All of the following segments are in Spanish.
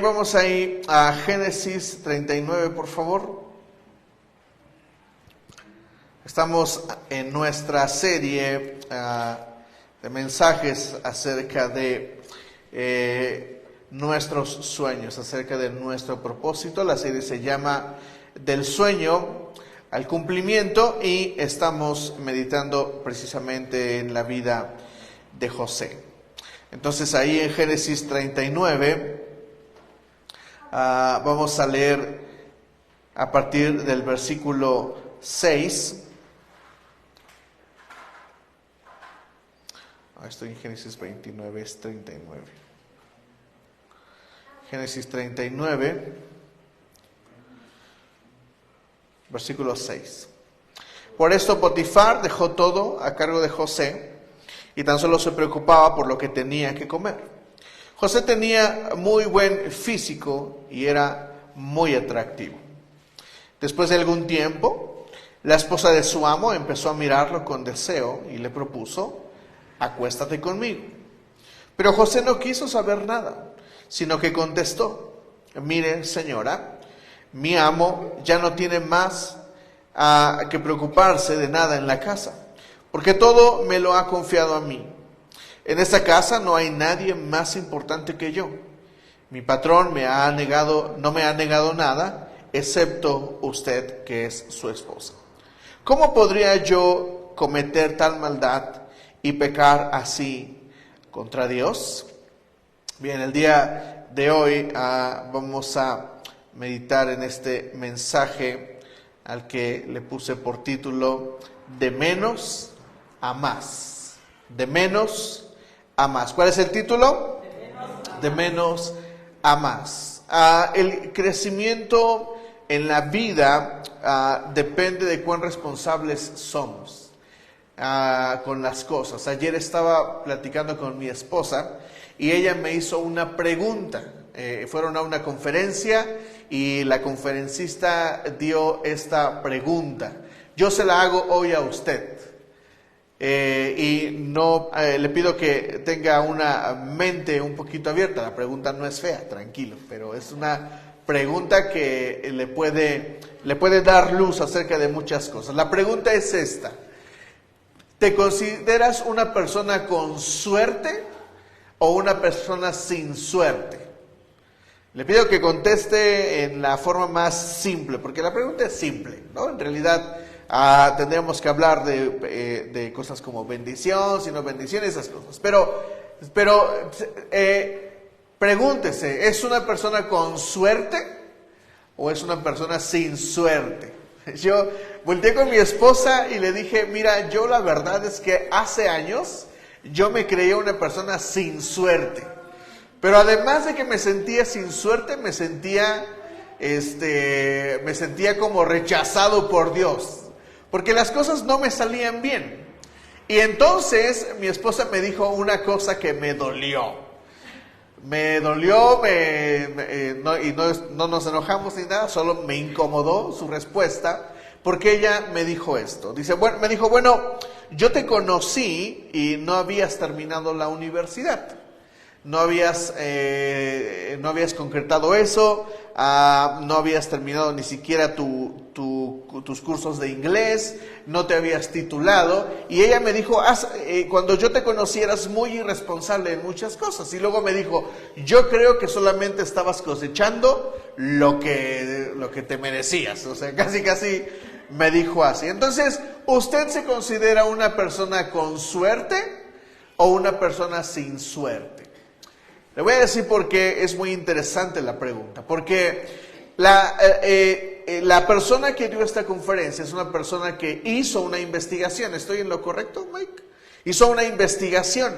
vamos a ir a Génesis 39, por favor. Estamos en nuestra serie de mensajes acerca de nuestros sueños, acerca de nuestro propósito. La serie se llama Del sueño al cumplimiento y estamos meditando precisamente en la vida de José. Entonces ahí en Génesis 39 vamos a leer a partir del versículo 6. Estoy en Génesis 29, es 39. Génesis 39, versículo 6. Por esto Potifar dejó todo a cargo de José y tan solo se preocupaba por lo que tenía que comer. José tenía muy buen físico y era muy atractivo. Después de algún tiempo, la esposa de su amo empezó a mirarlo con deseo y le propuso: acuéstate conmigo. Pero José no quiso saber nada, sino que contestó: mire, señora, mi amo ya no tiene más que preocuparse de nada en la casa, porque todo me lo ha confiado a mí. En esta casa no hay nadie más importante que yo. Mi patrón no me ha negado nada, excepto usted, que es su esposa. ¿Cómo podría yo cometer tal maldad y pecar así contra Dios? Bien, el día de hoy vamos a meditar en este mensaje al que le puse por título De menos a más. De menos a más. ¿Cuál es el título? De menos a más. El crecimiento en la vida depende de cuán responsables somos con las cosas. Ayer estaba platicando con mi esposa y ella me hizo una pregunta. Fueron a una conferencia y la conferencista dio esta pregunta. Yo se la hago hoy a usted. Y no le pido que tenga una mente un poquito abierta. La pregunta no es fea, tranquilo, pero es una pregunta que le puede dar luz acerca de muchas cosas. La pregunta es esta: ¿te consideras una persona con suerte o una persona sin suerte? Le pido que conteste en la forma más simple, porque la pregunta es simple, ¿no? En realidad tendríamos que hablar de cosas como bendición, sino bendición, esas cosas. Pero pregúntese, ¿es una persona con suerte o es una persona sin suerte? Yo volteé con mi esposa y le dije: mira, yo la verdad es que hace años yo me creía una persona sin suerte. Pero además de que me sentía sin suerte, me sentía como rechazado por Dios, porque las cosas no me salían bien. Y entonces mi esposa me dijo una cosa que me dolió. Y no nos enojamos ni nada, solo me incomodó su respuesta, porque ella me dijo esto. Me dijo, bueno, yo te conocí y no habías terminado la universidad. No habías concretado eso, no habías terminado ni siquiera tus cursos de inglés, no te habías titulado. Y ella me dijo, cuando yo te conocí eras muy irresponsable en muchas cosas. Y luego me dijo, yo creo que solamente estabas cosechando lo que te merecías. O sea, casi me dijo así. Entonces, ¿usted se considera una persona con suerte o una persona sin suerte? Le voy a decir por qué es muy interesante la pregunta. Porque la persona que dio esta conferencia es una persona que hizo una investigación. ¿Estoy en lo correcto, Mike? Hizo una investigación.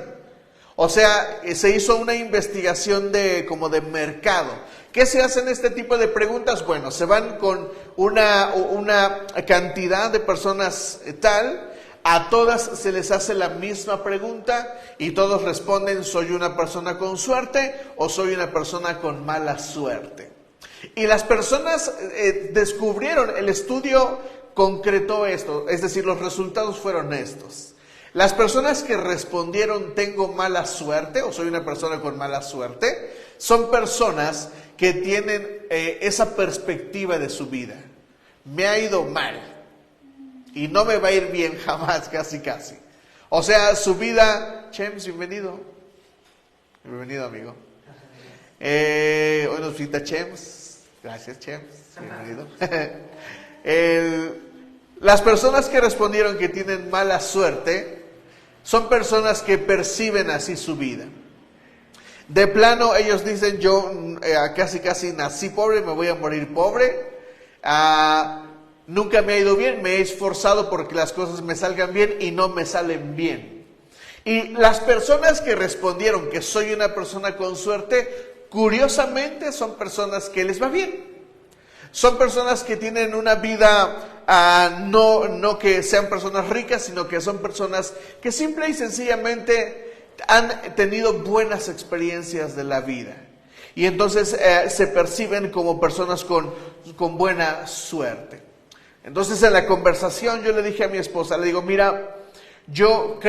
O sea, se hizo una investigación como de mercado. ¿Qué se hace en este tipo de preguntas? Bueno, se van con una cantidad de personas tal. A todas se les hace la misma pregunta y todos responden: soy una persona con suerte o soy una persona con mala suerte. Y las personas descubrieron, el estudio concretó esto, es decir, los resultados fueron estos. Las personas que respondieron tengo mala suerte o soy una persona con mala suerte son personas que tienen esa perspectiva de su vida. Me ha ido mal y no me va a ir bien jamás, casi. O sea, su vida... Chems, bienvenido. Bienvenido, amigo. Hoy nos visita Chems. Gracias, Chems. Bienvenido. Las personas que respondieron que tienen mala suerte son personas que perciben así su vida. De plano, ellos dicen, yo casi nací pobre, me voy a morir pobre. Nunca me ha ido bien, me he esforzado porque las cosas me salgan bien y no me salen bien. Y las personas que respondieron que soy una persona con suerte, curiosamente son personas que les va bien. Son personas que tienen una vida, no que sean personas ricas, sino que son personas que simple y sencillamente han tenido buenas experiencias de la vida. Y entonces se perciben como personas con buena suerte. Entonces en la conversación yo le dije a mi esposa, le digo, mira, yo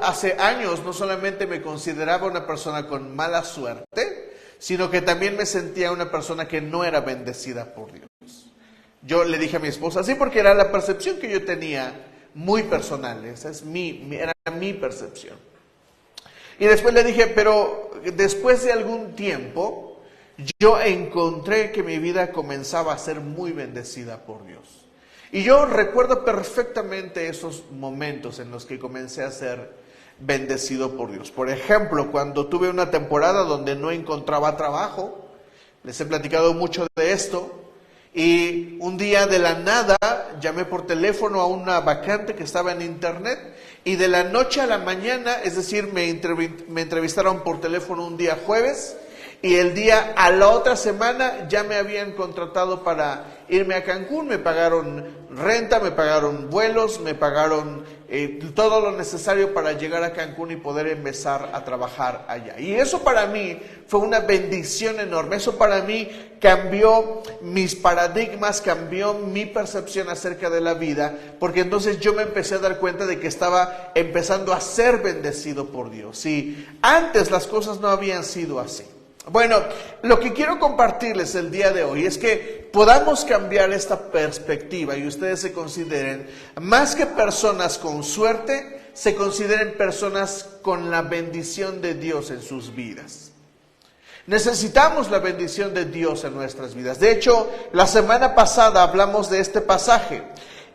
hace años no solamente me consideraba una persona con mala suerte, sino que también me sentía una persona que no era bendecida por Dios. Yo le dije a mi esposa, sí, porque era la percepción que yo tenía muy personal, esa era mi percepción. Y después le dije, pero después de algún tiempo, yo encontré que mi vida comenzaba a ser muy bendecida por Dios. Y yo recuerdo perfectamente esos momentos en los que comencé a ser bendecido por Dios. Por ejemplo, cuando tuve una temporada donde no encontraba trabajo, les he platicado mucho de esto, y un día de la nada llamé por teléfono a una vacante que estaba en internet, y de la noche a la mañana, es decir, me entrevistaron por teléfono un día jueves, y a la otra semana ya me habían contratado para irme a Cancún. Me pagaron renta, me pagaron vuelos, me pagaron todo lo necesario para llegar a Cancún y poder empezar a trabajar allá. Y eso para mí fue una bendición enorme. Eso para mí cambió mis paradigmas, cambió mi percepción acerca de la vida, porque entonces yo me empecé a dar cuenta de que estaba empezando a ser bendecido por Dios. Y antes las cosas no habían sido así. Bueno, lo que quiero compartirles el día de hoy es que podamos cambiar esta perspectiva y ustedes se consideren, más que personas con suerte, se consideren personas con la bendición de Dios en sus vidas. Necesitamos la bendición de Dios en nuestras vidas. De hecho, la semana pasada hablamos de este pasaje.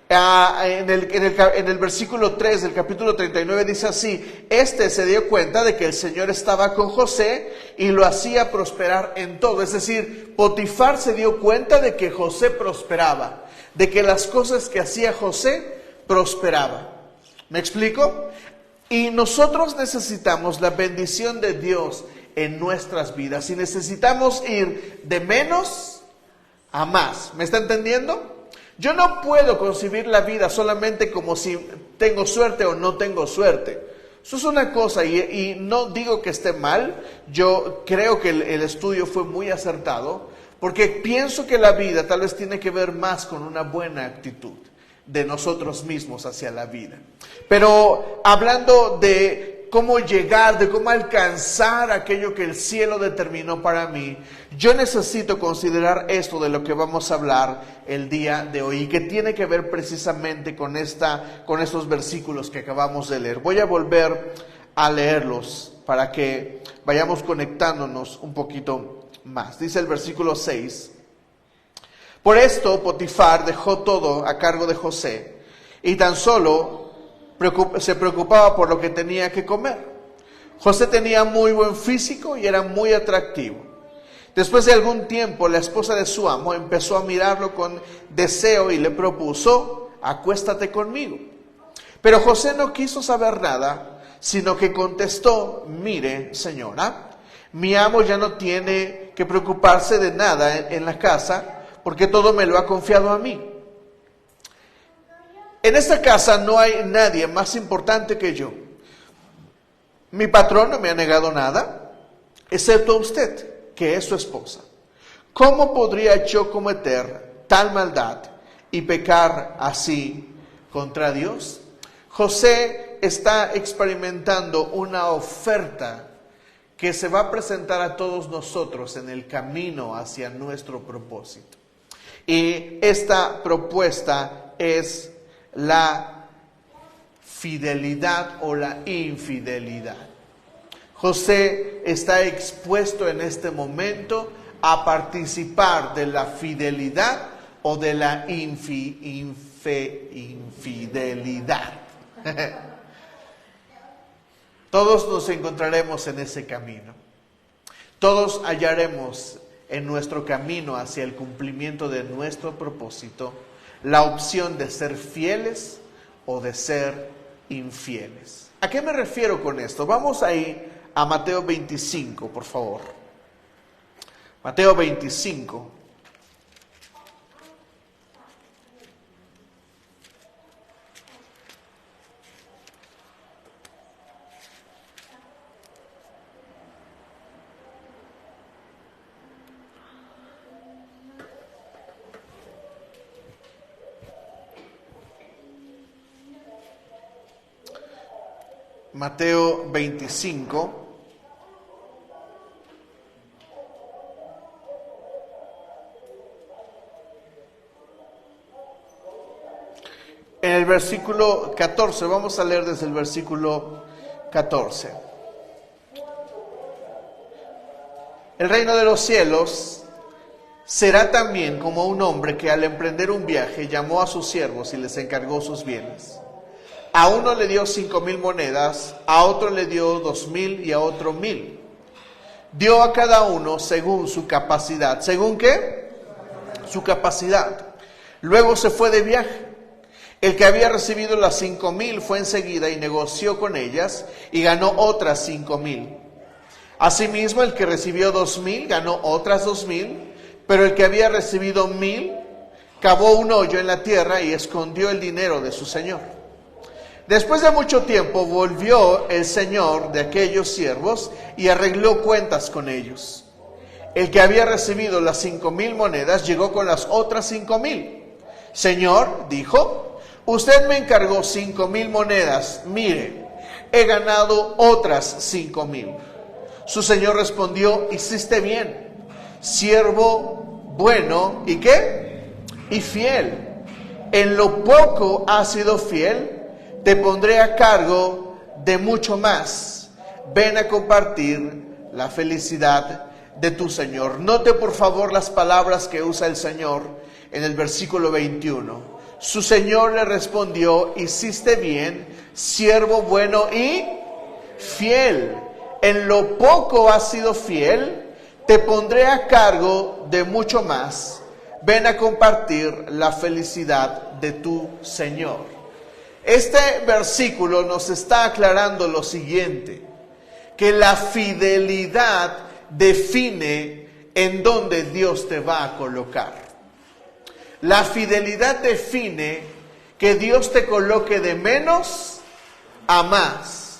En el versículo 3 del capítulo 39 dice así: se dio cuenta de que el Señor estaba con José y lo hacía prosperar en todo. Es decir, Potifar se dio cuenta de que José prosperaba, de que las cosas que hacía José prosperaban. ¿Me explico? Y nosotros necesitamos la bendición de Dios en nuestras vidas y necesitamos ir de menos a más. ¿Me está entendiendo? Yo no puedo concebir la vida solamente como si tengo suerte o no tengo suerte. Eso es una cosa y no digo que esté mal. Yo creo que el estudio fue muy acertado, porque pienso que la vida tal vez tiene que ver más con una buena actitud de nosotros mismos hacia la vida. Pero hablando de cómo llegar, de cómo alcanzar aquello que el cielo determinó para mí, yo necesito considerar esto de lo que vamos a hablar el día de hoy, y que tiene que ver precisamente con estos versículos que acabamos de leer. Voy a volver a leerlos para que vayamos conectándonos un poquito más. Dice el versículo 6: Por esto Potifar dejó todo a cargo de José, y tan solo se preocupaba por lo que tenía que comer. José tenía muy buen físico y era muy atractivo. Después de algún tiempo, la esposa de su amo empezó a mirarlo con deseo y le propuso: acuéstate conmigo. Pero José no quiso saber nada, sino que contestó: mire, señora, mi amo ya no tiene que preocuparse de nada en la casa, porque todo me lo ha confiado a mí. En esta casa no hay nadie más importante que yo. Mi patrón no me ha negado nada, excepto usted, que es su esposa. ¿Cómo podría yo cometer tal maldad y pecar así contra Dios? José está experimentando una oferta que se va a presentar a todos nosotros en el camino hacia nuestro propósito. Y esta propuesta es la fidelidad o la infidelidad. José está expuesto en este momento a participar de la fidelidad o de la infidelidad. Todos nos encontraremos en ese camino. Todos hallaremos en nuestro camino hacia el cumplimiento de nuestro propósito la opción de ser fieles o de ser infieles. ¿A qué me refiero con esto? Vamos ahí a Mateo 25, por favor. Mateo 25. Mateo 25. En el versículo 14, vamos a leer desde el versículo 14. El reino de los cielos será también como un hombre que al emprender un viaje llamó a sus siervos y les encargó sus bienes. A uno le dio 5,000 monedas, a otro le dio 2,000 y a otro 1,000. Dio a cada uno según su capacidad. ¿Según qué? Su capacidad. Luego se fue de viaje. El que había recibido las 5,000 fue enseguida y negoció con ellas y ganó otras 5,000. Asimismo, el que recibió 2,000 ganó otras 2,000, pero el que había recibido 1,000 cavó un hoyo en la tierra y escondió el dinero de su señor. Después de mucho tiempo volvió el señor de aquellos siervos y arregló cuentas con ellos. El que había recibido las 5,000 monedas llegó con las otras 5,000. Señor, dijo, usted me encargó 5,000 monedas. Mire, he ganado otras 5,000. Su señor respondió, hiciste bien, siervo bueno, ¿y qué? Y fiel. En lo poco has sido fiel, te pondré a cargo de mucho más. Ven a compartir la felicidad de tu Señor. Note por favor las palabras que usa el Señor en el versículo 21. Su Señor le respondió, hiciste bien, siervo bueno y fiel. En lo poco has sido fiel, te pondré a cargo de mucho más. Ven a compartir la felicidad de tu Señor. Este versículo nos está aclarando lo siguiente, que la fidelidad define en dónde Dios te va a colocar. La fidelidad define que Dios te coloque de menos a más.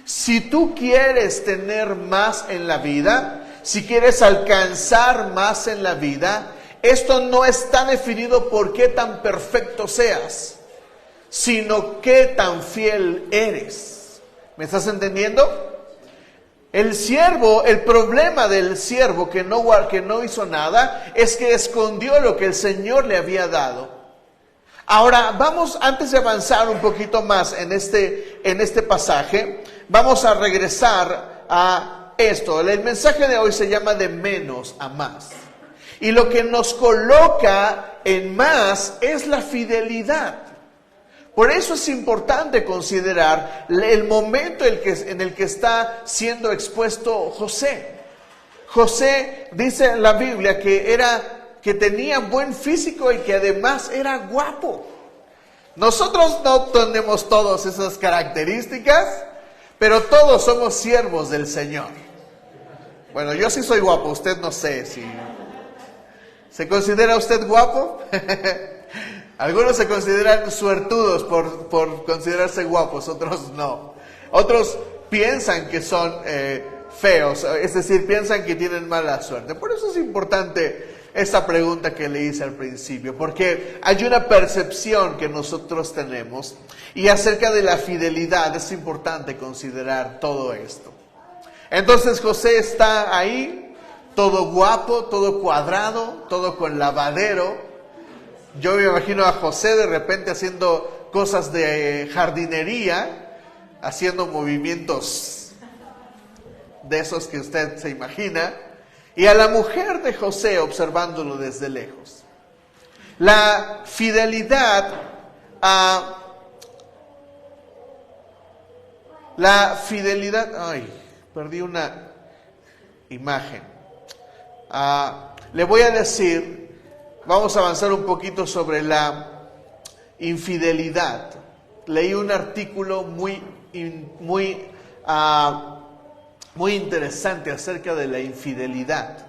Si tú quieres tener más en la vida, si quieres alcanzar más en la vida, esto no está definido por qué tan perfecto seas, sino qué tan fiel eres. ¿Me estás entendiendo? El siervo, el problema del siervo que no hizo nada es que escondió lo que el Señor le había dado. Ahora vamos, antes de avanzar un poquito más en este pasaje, vamos a regresar a esto. El mensaje de hoy se llama de menos a más. Y lo que nos coloca en más es la fidelidad. Por eso es importante considerar el momento en el que está siendo expuesto José. José dice en la Biblia que tenía buen físico y que además era guapo. Nosotros no tenemos todas esas características, pero todos somos siervos del Señor. Bueno, yo sí soy guapo, usted no sé si... ¿Se considera usted guapo? Algunos se consideran suertudos por considerarse guapos, otros no. Otros piensan que son feos, es decir, piensan que tienen mala suerte. Por eso es importante esta pregunta que le hice al principio, porque hay una percepción que nosotros tenemos y acerca de la fidelidad es importante considerar todo esto. Entonces José está ahí, todo guapo, todo cuadrado, todo con lavadero. Yo me imagino a José de repente haciendo cosas de jardinería, haciendo movimientos de esos que usted se imagina, y a la mujer de José observándolo desde lejos. La fidelidad perdí una imagen. Le voy a decir, vamos a avanzar un poquito sobre la infidelidad. Leí un artículo muy interesante acerca de la infidelidad.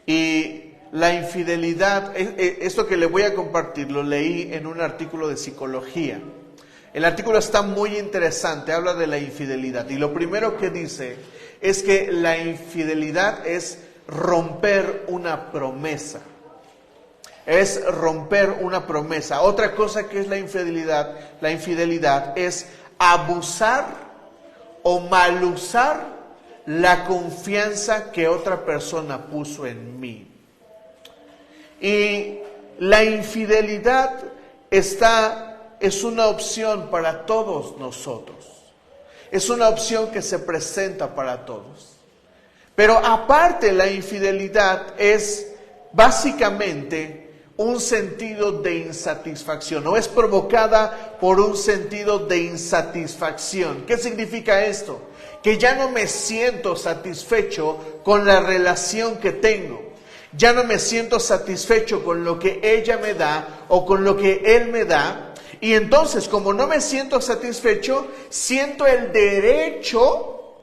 Y la infidelidad, esto que le voy a compartir, lo leí en un artículo de psicología. El artículo está muy interesante, habla de la infidelidad. Y lo primero que dice es que la infidelidad es romper una promesa. Es romper una promesa. Otra cosa que es la infidelidad es abusar o malusar la confianza que otra persona puso en mí. Y la infidelidad es una opción para todos nosotros. Es una opción que se presenta para todos. Pero aparte, la infidelidad es básicamente un sentido de insatisfacción, o es provocada por un sentido de insatisfacción. ¿Qué significa esto? Que ya no me siento satisfecho con la relación que tengo. Ya no me siento satisfecho con lo que ella me da o con lo que él me da. Y entonces, como no me siento satisfecho, siento el derecho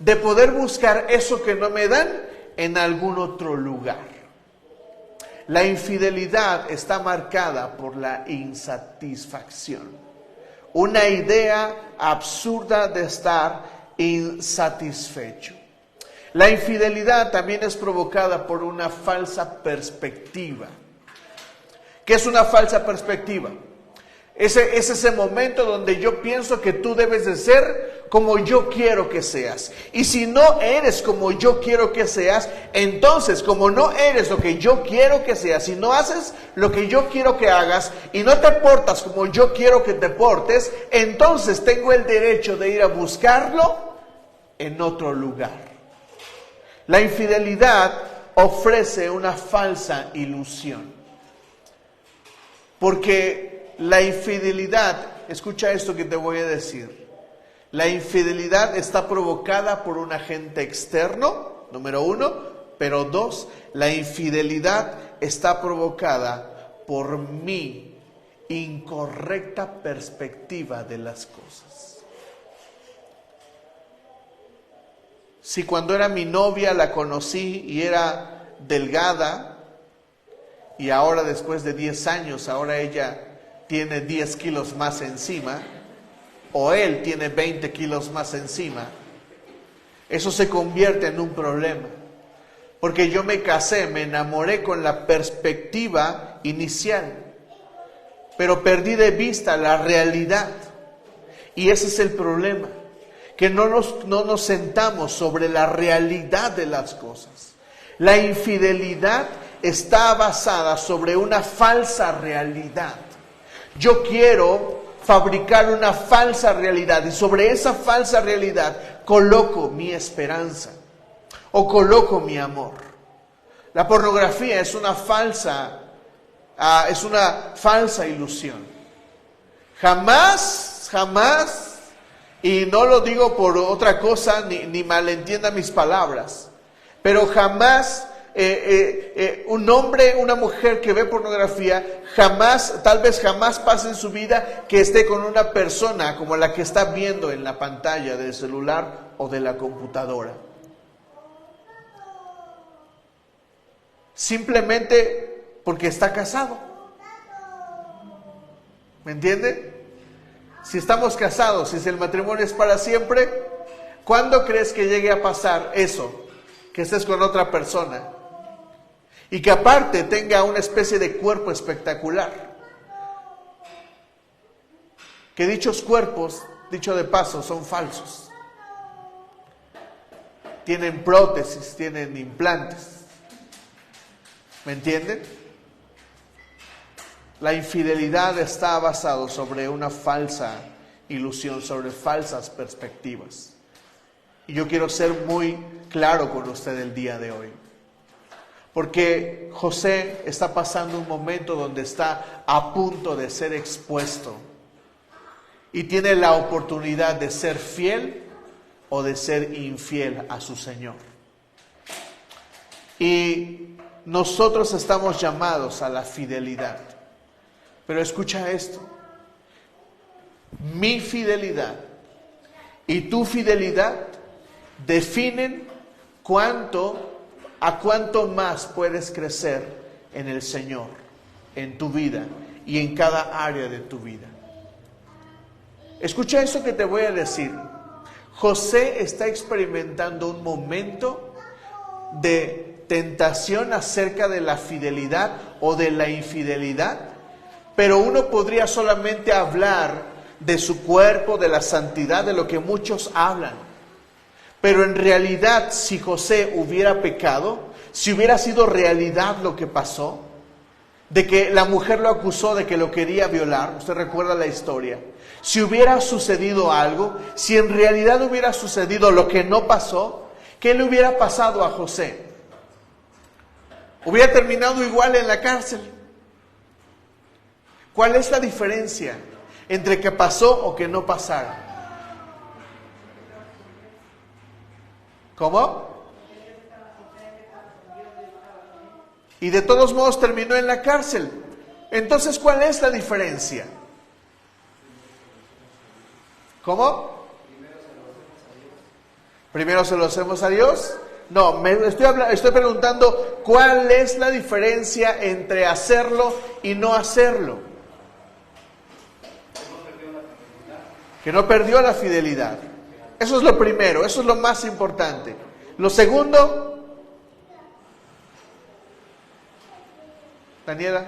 de poder buscar eso que no me dan en algún otro lugar. La infidelidad está marcada por la insatisfacción. Una idea absurda de estar insatisfecho. La infidelidad también es provocada por una falsa perspectiva. ¿Qué es una falsa perspectiva? Es ese momento donde yo pienso que tú debes de ser como yo quiero que seas. Y si no eres como yo quiero que seas, entonces como no eres lo que yo quiero que seas, si no haces lo que yo quiero que hagas y no te portas como yo quiero que te portes, entonces tengo el derecho de ir a buscarlo en otro lugar. La infidelidad ofrece una falsa ilusión. Porque la infidelidad, escucha esto que te voy a decir. La infidelidad está provocada por un agente externo, número 1, pero 2, la infidelidad está provocada por mi incorrecta perspectiva de las cosas. Si cuando era mi novia la conocí y era delgada, y ahora después de 10 años, ahora ella tiene 10 kilos más encima, o él tiene 20 kilos más encima, eso se convierte en un problema. Porque yo me casé, me enamoré con la perspectiva inicial, pero perdí de vista la realidad. Y ese es el problema, que no nos sentamos sobre la realidad de las cosas. La infidelidad está basada sobre una falsa realidad. Yo quiero fabricar una falsa realidad y sobre esa falsa realidad coloco mi esperanza o coloco mi amor. La pornografía es una falsa ilusión. Jamás, y no lo digo por otra cosa, ni malentienda mis palabras, pero jamás un hombre, una mujer que ve pornografía, tal vez jamás pase en su vida que esté con una persona como la que está viendo en la pantalla del celular o de la computadora. Simplemente porque está casado. ¿Me entiende? Si estamos casados, si el matrimonio es para siempre, ¿cuándo crees que llegue a pasar eso? Que estés con otra persona y que aparte tenga una especie de cuerpo espectacular. Que dichos cuerpos, dicho de paso, son falsos. tienen prótesis, tienen implantes. ¿Me entienden? La infidelidad está basada sobre una falsa ilusión, sobre falsas perspectivas. Y yo quiero ser muy claro con usted el día de hoy. Porque José está pasando un momento donde está a punto de ser expuesto. Y tiene la oportunidad de ser fiel o de ser infiel a su Señor. Y nosotros estamos llamados a la fidelidad. Pero escucha esto. Mi fidelidad y tu fidelidad definen a cuánto más puedes crecer en el Señor, en tu vida y en cada área de tu vida. Escucha eso que te voy a decir. José está experimentando un momento de tentación acerca de la fidelidad o de la infidelidad, pero uno podría solamente hablar de su cuerpo, de la santidad, de lo que muchos hablan. Pero en realidad, si José hubiera pecado, si hubiera sido realidad lo que pasó, de que la mujer lo acusó de que lo quería violar, usted recuerda la historia, si hubiera sucedido algo, si en realidad hubiera sucedido lo que no pasó, ¿qué le hubiera pasado a José? Hubiera terminado igual en la cárcel. ¿Cuál es la diferencia entre que pasó o que no pasara? ¿Cómo? Y de todos modos terminó en la cárcel. Entonces, ¿cuál es la diferencia? ¿Cómo? ¿Primero se lo hacemos a Dios? No, estoy preguntando cuál es la diferencia entre hacerlo y no hacerlo. Que no perdió la fidelidad. Eso es lo primero, eso es lo más importante. Lo segundo, Daniela,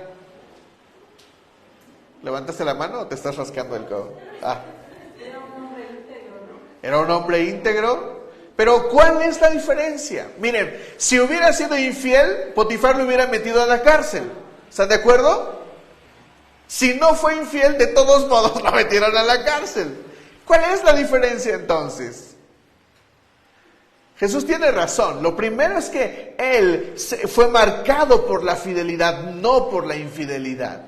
¿levantaste la mano o te estás rascando el codo? Era un hombre íntegro, ¿no? Era un hombre íntegro, pero ¿cuál es la diferencia? Miren, si hubiera sido infiel, Potifar lo hubiera metido a la cárcel. ¿Están de acuerdo? Si no fue infiel, de todos modos lo metieron a la cárcel. ¿Cuál es la diferencia entonces? Jesús tiene razón. Lo primero es que Él fue marcado por la fidelidad, no por la infidelidad.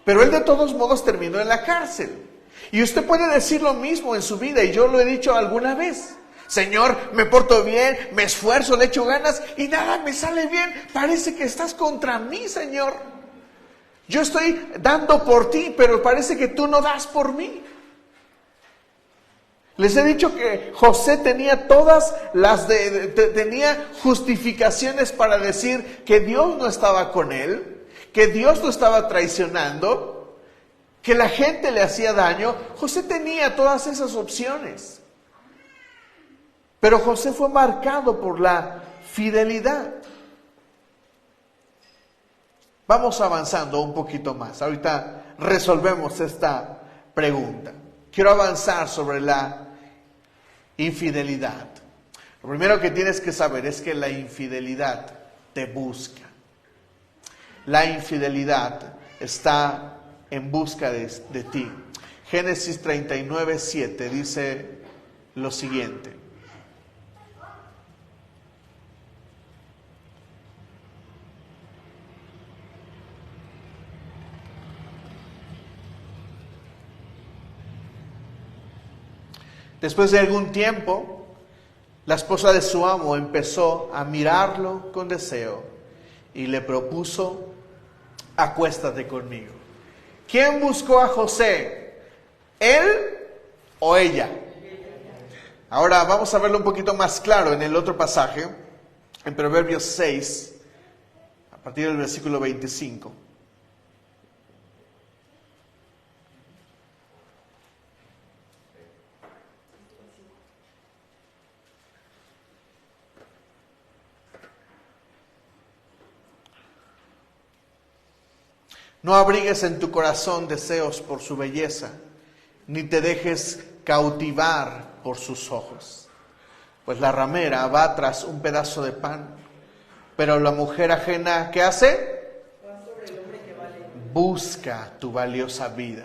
Pero Él de todos modos terminó en la cárcel. Y usted puede decir lo mismo en su vida, y yo lo he dicho alguna vez. Señor, me porto bien, me esfuerzo, le echo ganas y nada me sale bien. Parece que estás contra mí, Señor. Yo estoy dando por ti, pero parece que tú no das por mí. Les he dicho que José tenía tenía justificaciones para decir que Dios no estaba con él, que Dios lo estaba traicionando, que la gente le hacía daño. José tenía todas esas opciones. Pero José fue marcado por la fidelidad. Vamos avanzando un poquito más. Ahorita resolvemos esta pregunta. Quiero avanzar sobre la infidelidad. Lo primero que tienes que saber es que la infidelidad te busca. La infidelidad está en busca de ti. Génesis 39:7 dice lo siguiente. Después de algún tiempo, la esposa de su amo empezó a mirarlo con deseo y le propuso: acuéstate conmigo. ¿Quién buscó a José? ¿Él o ella? Ahora vamos a verlo un poquito más claro en el otro pasaje, en Proverbios 6, a partir del versículo 25. No abrigues en tu corazón deseos por su belleza, ni te dejes cautivar por sus ojos. Pues la ramera va tras un pedazo de pan, pero la mujer ajena, ¿qué hace? Va sobre el hombre que vale. Busca tu valiosa vida.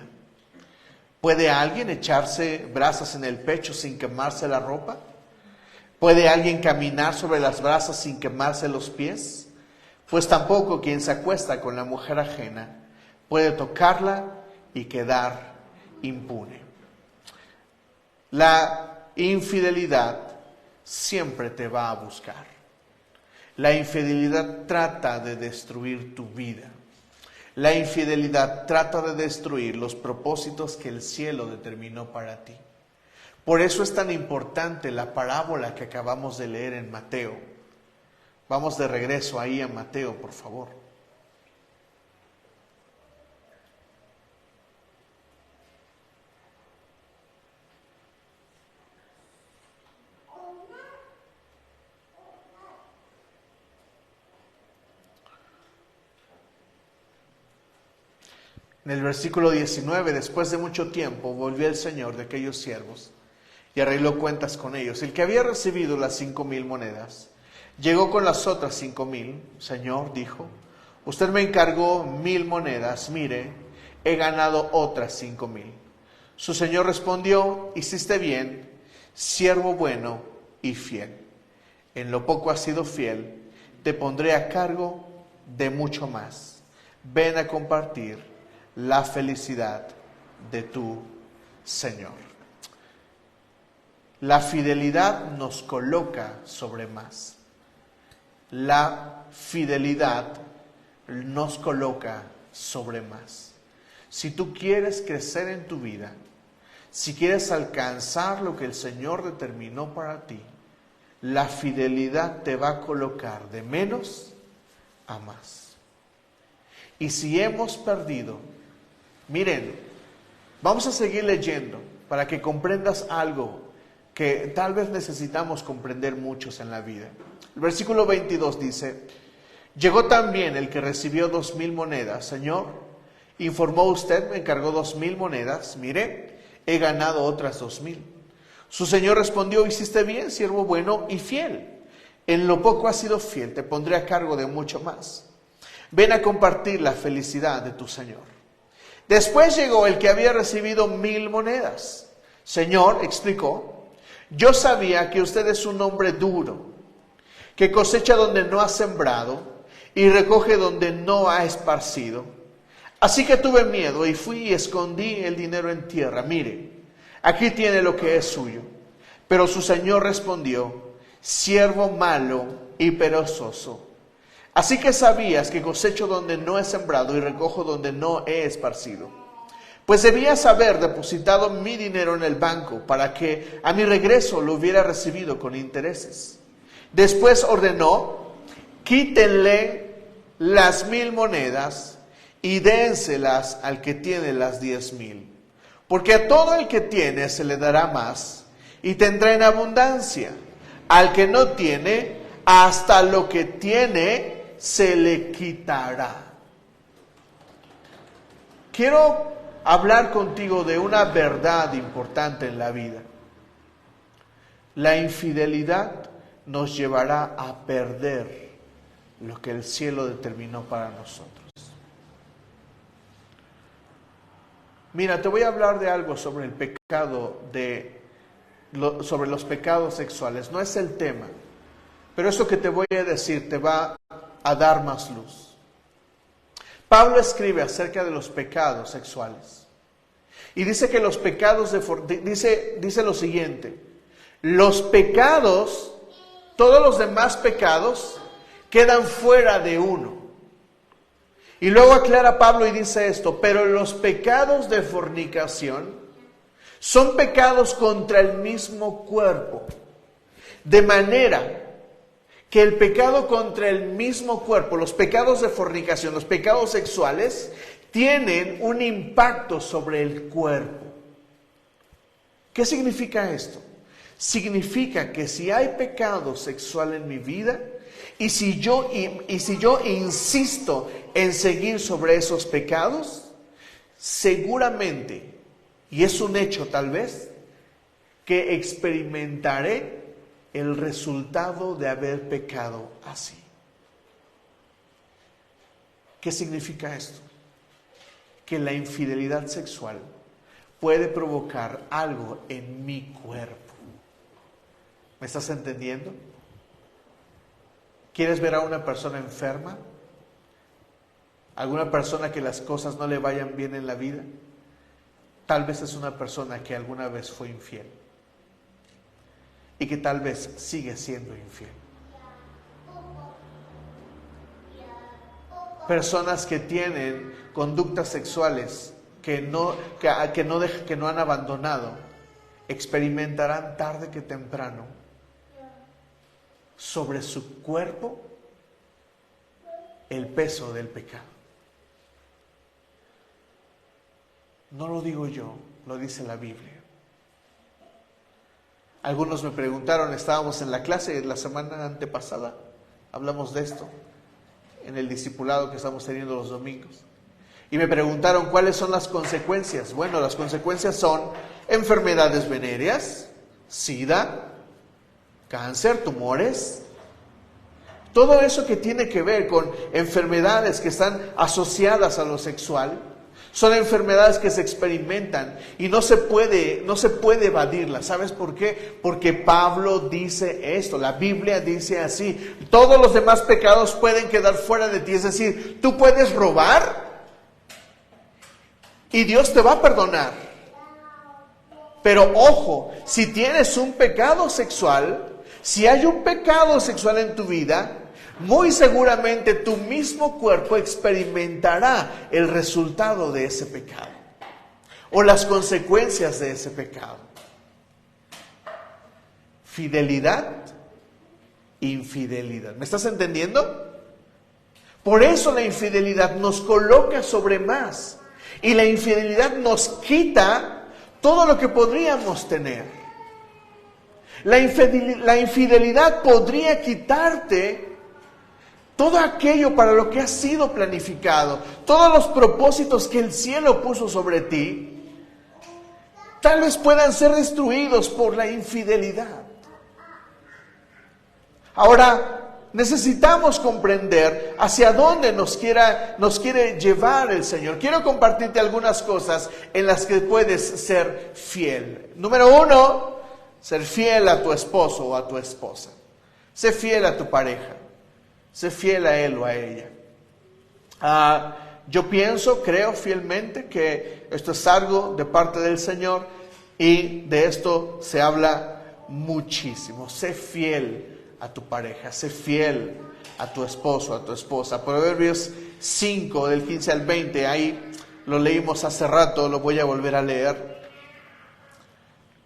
¿Puede alguien echarse brasas en el pecho sin quemarse la ropa? ¿Puede alguien caminar sobre las brasas sin quemarse los pies? Pues tampoco quien se acuesta con la mujer ajena puede tocarla y quedar impune. La infidelidad siempre te va a buscar. La infidelidad trata de destruir tu vida. La infidelidad trata de destruir los propósitos que el cielo determinó para ti. Por eso es tan importante la parábola que acabamos de leer en Mateo. Vamos de regreso ahí a Mateo, por favor. En el versículo 19, después de mucho tiempo, volvió el Señor de aquellos siervos y arregló cuentas con ellos. El que había recibido las 5,000 monedas, llegó con las otras 5,000. Señor, dijo, usted me encargó 1,000 monedas, mire, he ganado otras 5,000. Su Señor respondió, hiciste bien, siervo bueno y fiel. En lo poco has sido fiel, te pondré a cargo de mucho más. Ven a compartir la felicidad de tu Señor. La fidelidad nos coloca sobre más. La fidelidad nos coloca sobre más. Si tú quieres crecer en tu vida, si quieres alcanzar lo que el Señor determinó para ti, la fidelidad te va a colocar de menos a más. Y si hemos perdido, miren, vamos a seguir leyendo para que comprendas algo que tal vez necesitamos comprender muchos en la vida. El versículo 22 dice, llegó también el que recibió 2,000 monedas. Señor, informó usted, me encargó 2,000 monedas. Mire, he ganado otras 2,000. Su Señor respondió, hiciste bien, siervo bueno y fiel. En lo poco has sido fiel, te pondré a cargo de mucho más. Ven a compartir la felicidad de tu Señor. Después llegó el que había recibido 1,000 monedas. Señor, explicó, yo sabía que usted es un hombre duro, que cosecha donde no ha sembrado y recoge donde no ha esparcido. Así que tuve miedo y fui y escondí el dinero en tierra. Mire, aquí tiene lo que es suyo. Pero su Señor respondió, siervo malo y perezoso. Así que sabías que cosecho donde no he sembrado y recojo donde no he esparcido. Pues debías haber depositado mi dinero en el banco para que a mi regreso lo hubiera recibido con intereses. Después ordenó, quítenle las 1,000 monedas y dénselas al que tiene las 10,000. Porque a todo el que tiene se le dará más y tendrá en abundancia. Al que no tiene, hasta lo que tiene se le quitará. Quiero hablar contigo de una verdad importante en la vida. La infidelidad nos llevará a perder lo que el cielo determinó para nosotros. Mira, te voy a hablar de algo sobre el pecado, sobre los pecados sexuales. No es el tema, pero eso que te voy a decir te va a dar más luz. Pablo escribe acerca de los pecados sexuales y dice que los pecados dice lo siguiente: los pecados, todos los demás pecados quedan fuera de uno. Y luego aclara Pablo y dice esto: pero los pecados de fornicación son pecados contra el mismo cuerpo, de manera que el pecado contra el mismo cuerpo, los pecados de fornicación, los pecados sexuales, tienen un impacto sobre el cuerpo. ¿Qué significa esto? Significa que si hay pecado sexual en mi vida, y si yo insisto en seguir sobre esos pecados, seguramente, y es un hecho tal vez, que experimentaré el resultado de haber pecado así. ¿Qué significa esto? Que la infidelidad sexual puede provocar algo en mi cuerpo. ¿Me estás entendiendo? ¿Quieres ver a una persona enferma? ¿Alguna persona que las cosas no le vayan bien en la vida? Tal vez es una persona que alguna vez fue infiel y que tal vez sigue siendo infiel. Personas que tienen conductas sexuales que no han abandonado, experimentarán tarde que temprano sobre su cuerpo el peso del pecado. No lo digo yo, lo dice la Biblia. Algunos me preguntaron, estábamos en la clase la semana antepasada, hablamos de esto, en el discipulado que estamos teniendo los domingos. Y me preguntaron cuáles son las consecuencias. Bueno, las consecuencias son enfermedades venéreas, SIDA, cáncer, tumores. Todo eso que tiene que ver con enfermedades que están asociadas a lo sexual, son enfermedades que se experimentan y no se puede evadirlas. ¿Sabes por qué? Porque Pablo dice esto, la Biblia dice así: todos los demás pecados pueden quedar fuera de ti. Es decir, tú puedes robar y Dios te va a perdonar. Pero ojo, si tienes un pecado sexual, si hay un pecado sexual en tu vida, muy seguramente tu mismo cuerpo experimentará el resultado de ese pecado o las consecuencias de ese pecado. Fidelidad, infidelidad. ¿Me estás entendiendo? Por eso la infidelidad nos coloca sobre más y la infidelidad nos quita todo lo que podríamos tener. La infidelidad podría quitarte todo aquello para lo que has sido planificado, todos los propósitos que el cielo puso sobre ti, tal vez puedan ser destruidos por la infidelidad. Ahora, necesitamos comprender hacia dónde nos quiere llevar el Señor. Quiero compartirte algunas cosas en las que puedes ser fiel. Número 1, ser fiel a tu esposo o a tu esposa. Sé fiel a tu pareja. Sé fiel a él o a ella. Yo creo fielmente que esto es algo de parte del Señor y de esto se habla muchísimo. Sé fiel a tu pareja, sé fiel a tu esposo, a tu esposa. Proverbios 5, del 15 al 20, ahí lo leímos hace rato, lo voy a volver a leer.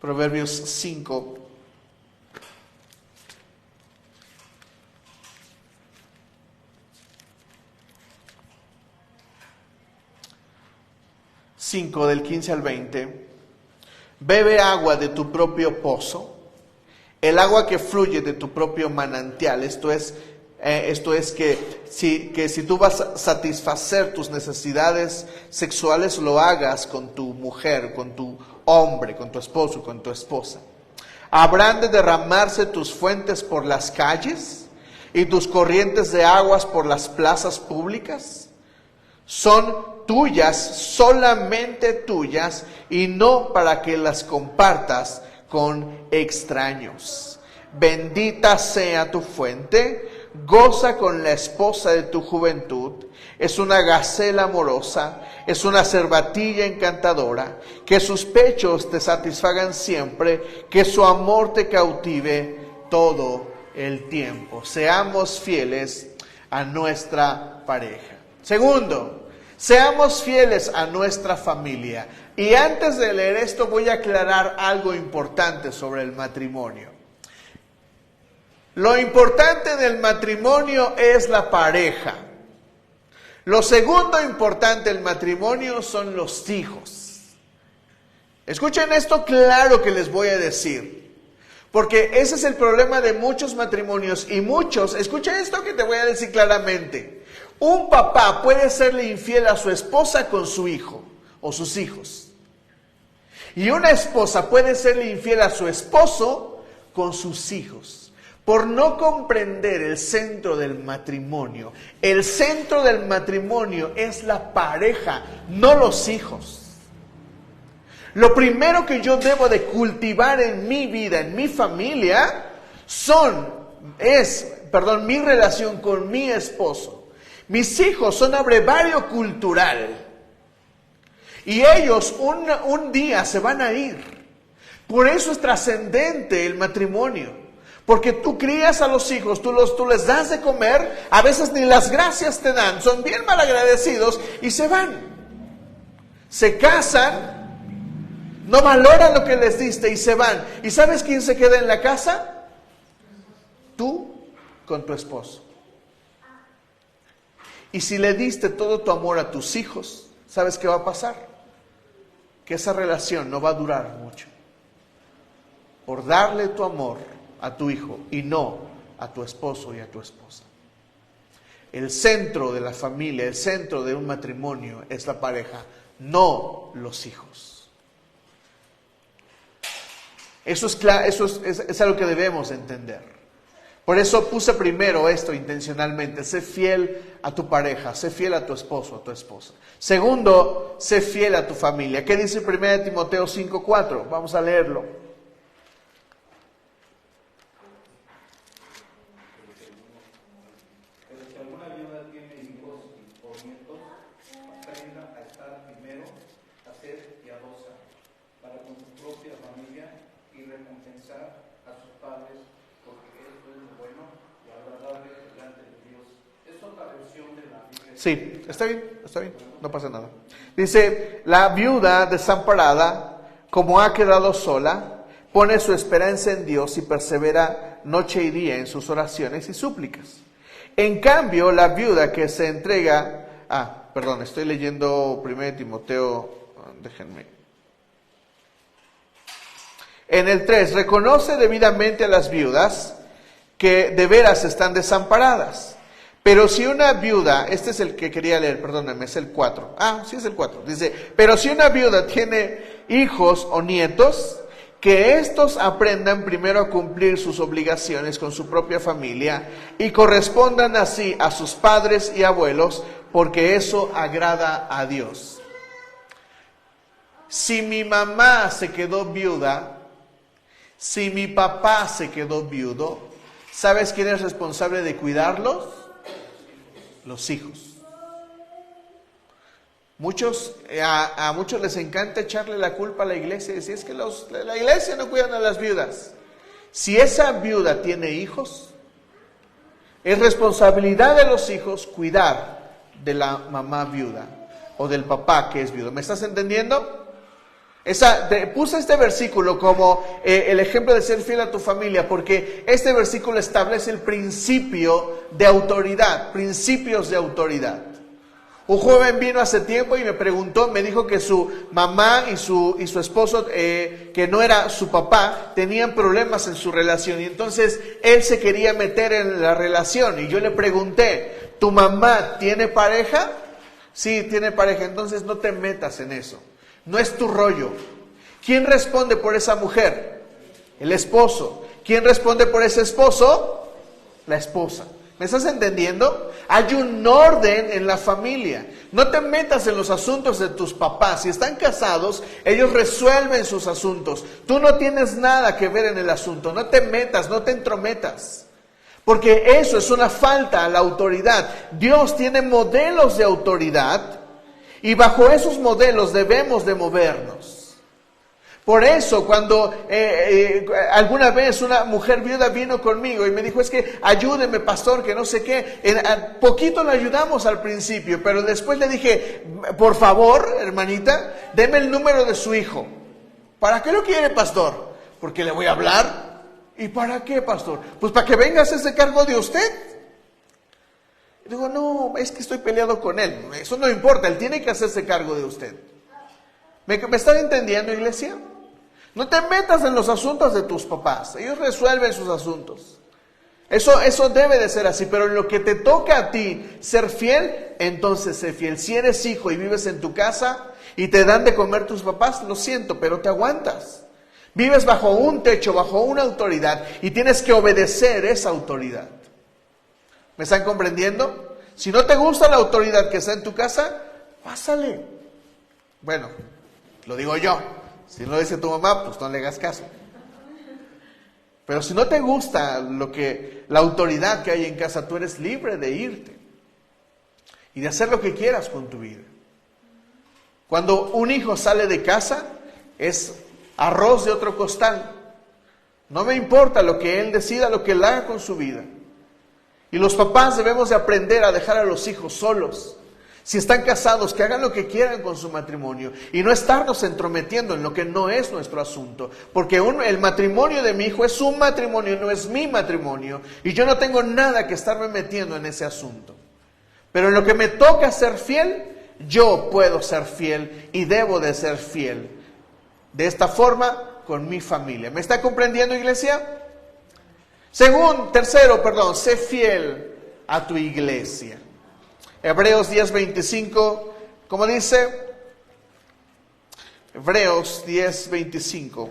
Proverbios 5. Del 15 al 20, bebe agua de tu propio pozo, el agua que fluye de tu propio manantial. Esto es que si tú vas a satisfacer tus necesidades sexuales, lo hagas con tu mujer, con tu hombre, con tu esposo, con tu esposa. ¿Habrán de derramarse tus fuentes por las calles y tus corrientes de aguas por las plazas públicas? Son tuyas, solamente tuyas, y no para que las compartas con extraños. Bendita sea tu fuente, goza con la esposa de tu juventud. Es una gacela amorosa, es una cervatilla encantadora. Que sus pechos te satisfagan siempre, que su amor te cautive todo el tiempo. Seamos fieles a nuestra pareja. Segundo, seamos fieles a nuestra familia. Y antes de leer esto voy a aclarar algo importante sobre el matrimonio. Lo importante del matrimonio es la pareja. Lo segundo importante del matrimonio son los hijos. Escuchen esto claro que les voy a decir. Porque ese es el problema de muchos matrimonios y muchos, escuchen esto que te voy a decir claramente. Un papá puede serle infiel a su esposa con su hijo o sus hijos. Y una esposa puede serle infiel a su esposo con sus hijos, por no comprender el centro del matrimonio. El centro del matrimonio es la pareja, no los hijos. Lo primero que yo debo de cultivar en mi vida, en mi familia, es mi relación con mi esposo. Mis hijos son abrevario cultural. Y ellos un día se van a ir. Por eso es trascendente el matrimonio. Porque tú crías a los hijos, tú les das de comer, a veces ni las gracias te dan, son bien malagradecidos y se van. Se casan, no valoran lo que les diste y se van. ¿Y sabes quién se queda en la casa? Tú con tu esposo. Y si le diste todo tu amor a tus hijos, ¿sabes qué va a pasar? Que esa relación no va a durar mucho. Por darle tu amor a tu hijo y no a tu esposo y a tu esposa. El centro de la familia, el centro de un matrimonio es la pareja, no los hijos. Eso es algo que debemos entender. Por eso puse primero esto intencionalmente: sé fiel a tu pareja, sé fiel a tu esposo, a tu esposa. Segundo, sé fiel a tu familia. ¿Qué dice 1 Timoteo 5:4? Vamos a leerlo. Pero si alguna viuda tiene hijos o nietos, aprenda a estar primero, a ser piadosa para con su propia familia y recompensar a sus padres, porque esto es lo bueno y agradable delante de Dios. Es otra versión de la Biblia. Sí, está bien, no pasa nada. Dice: la viuda desamparada, como ha quedado sola, pone su esperanza en Dios y persevera noche y día en sus oraciones y súplicas. En cambio, la viuda que se entrega... estoy leyendo 1 Timoteo, déjenme. En el 3, reconoce debidamente a las viudas que de veras están desamparadas. Pero si una viuda, este es el que quería leer, perdónenme, es el 4. Sí es el 4. Dice: pero si una viuda tiene hijos o nietos, que éstos aprendan primero a cumplir sus obligaciones con su propia familia y correspondan así a sus padres y abuelos, porque eso agrada a Dios. Si mi mamá se quedó viuda, si mi papá se quedó viudo, ¿sabes quién es responsable de cuidarlos? Los hijos. A muchos les encanta echarle la culpa a la iglesia y decir: es que la iglesia no cuidan a las viudas. Si esa viuda tiene hijos, es responsabilidad de los hijos cuidar de la mamá viuda o del papá que es viudo. ¿Me estás entendiendo? Puse este versículo como el ejemplo de ser fiel a tu familia, porque este versículo establece el principio de autoridad, principios de autoridad. Un joven vino hace tiempo y me dijo que su mamá y su esposo, que no era su papá, tenían problemas en su relación. Y entonces él se quería meter en la relación. Y yo le pregunté: ¿tu mamá tiene pareja? Sí, tiene pareja. Entonces no te metas en eso. No es tu rollo. ¿Quién responde por esa mujer? El esposo. ¿Quién responde por ese esposo? La esposa. ¿Me estás entendiendo? Hay un orden en la familia. No te metas en los asuntos de tus papás. Si están casados, ellos resuelven sus asuntos. Tú no tienes nada que ver en el asunto. No te metas, no te entrometas. Porque eso es una falta a la autoridad. Dios tiene modelos de autoridad y bajo esos modelos debemos de movernos. Por eso cuando alguna vez una mujer viuda vino conmigo y me dijo: es que ayúdeme, pastor, que no sé qué. Poquito le ayudamos al principio, pero después le dije: por favor, hermanita, deme el número de su hijo. ¿Para qué lo quiere, pastor? Porque le voy a hablar. ¿Y para qué, pastor? Pues para que venga a hacerse cargo de usted. Digo: no, es que estoy peleado con él. Eso no importa, él tiene que hacerse cargo de usted. ¿Me están entendiendo, iglesia? No te metas en los asuntos de tus papás. Ellos resuelven sus asuntos. Eso debe de ser así. Pero en lo que te toca a ti ser fiel, entonces sé fiel. Si eres hijo y vives en tu casa y te dan de comer tus papás, lo siento, pero te aguantas. Vives bajo un techo, bajo una autoridad, y tienes que obedecer esa autoridad. ¿Me están comprendiendo? Si no te gusta la autoridad que está en tu casa, pásale. Bueno, lo digo yo. Si no lo dice tu mamá, pues no le hagas caso. Pero si no te gusta la autoridad que hay en casa, tú eres libre de irte y de hacer lo que quieras con tu vida. Cuando un hijo sale de casa, es arroz de otro costal. No me importa lo que él decida, lo que él haga con su vida. Y los papás debemos de aprender a dejar a los hijos solos. Si están casados, que hagan lo que quieran con su matrimonio y no estarnos entrometiendo en lo que no es nuestro asunto. Porque el matrimonio de mi hijo es un matrimonio, no es mi matrimonio. Y yo no tengo nada que estarme metiendo en ese asunto. Pero en lo que me toca ser fiel, yo puedo ser fiel y debo de ser fiel. De esta forma, con mi familia. ¿Me está comprendiendo, iglesia? Tercero, sé fiel a tu iglesia. Hebreos 10:25, ¿cómo dice? Hebreos 10:25.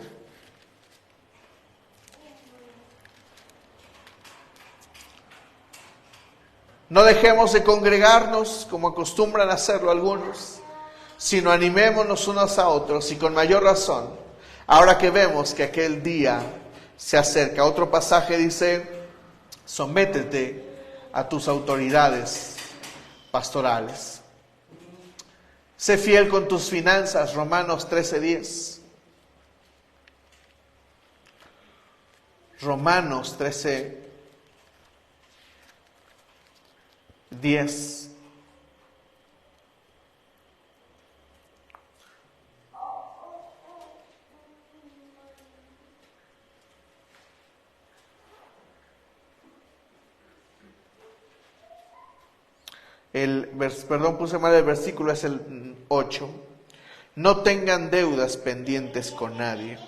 No dejemos de congregarnos como acostumbran a hacerlo algunos, sino animémonos unos a otros, y con mayor razón, ahora que vemos que aquel día se acerca. Otro pasaje dice, sométete a tus autoridades pastorales. Sé fiel con tus finanzas, Romanos 13:10. Romanos 13:10. Puse mal el versículo, es el 8. No tengan deudas pendientes con nadie.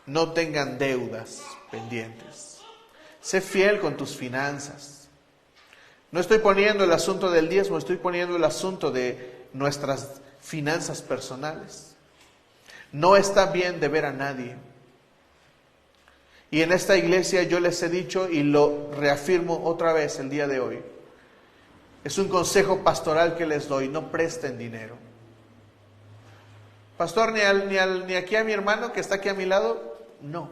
No tengan deudas pendientes. Sé fiel con tus finanzas. No estoy poniendo el asunto del diezmo, estoy poniendo el asunto de nuestras finanzas personales. No está bien deber a nadie. Y en esta iglesia yo les he dicho y lo reafirmo otra vez el día de hoy. Es un consejo pastoral que les doy, no presten dinero. Pastor, ni aquí a mi hermano que está aquí a mi lado, no.